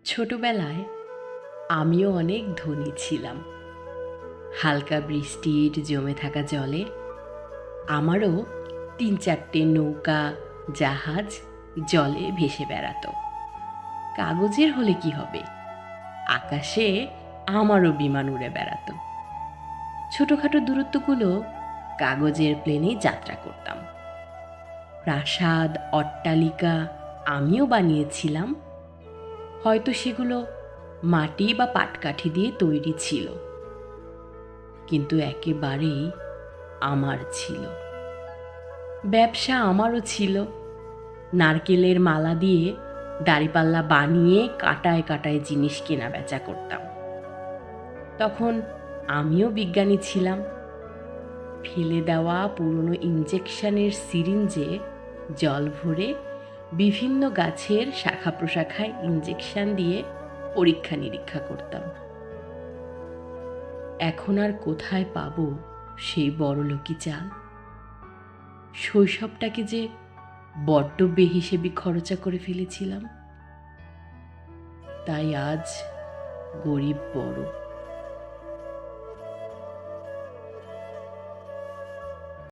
ছোটবেলায় আমিও অনেক ধনী ছিলাম। হালকা বৃষ্টির জমে থাকা জলে আমারও ৩-৪টে নৌকা, জাহাজ জলে ভেসে বেড়াতো। কাগজের হলে কি হবে, আকাশে আমারও বিমান উড়ে বেড়াতো। ছোটখাটো দূরত্বগুলো কাগজের প্লেনেই যাত্রা করতাম। প্রাসাদ, অট্টালিকা আমিও বানিয়েছিলাম। হয়তো সেগুলো মাটি বা পাটকাঠি দিয়ে তৈরি ছিল, কিন্তু একেবারেই আমার ছিল। ব্যবসা আমারও ছিল। নারকেলের মালা দিয়ে দাঁড়িপাল্লা বানিয়ে কাঁটায় কাঁটায় জিনিস কেনা বেচা করতাম। তখন আমিও বিজ্ঞানী ছিলাম। ফেলে দেওয়া পুরনো ইঞ্জেকশনের সিরিঞ্জে জল ভরে বিভিন্ন গাছের শাখা প্রশাখায় ইঞ্জেকশন দিয়ে পরীক্ষা নিরীক্ষা করতাম। এখন আর কোথায় পাবো সেই বড়লোকি চাল? শৈশবটাকে যে বড্ড বেহিসেবি খরচা করে ফেলেছিলাম, তাই আজ গরিব বড়।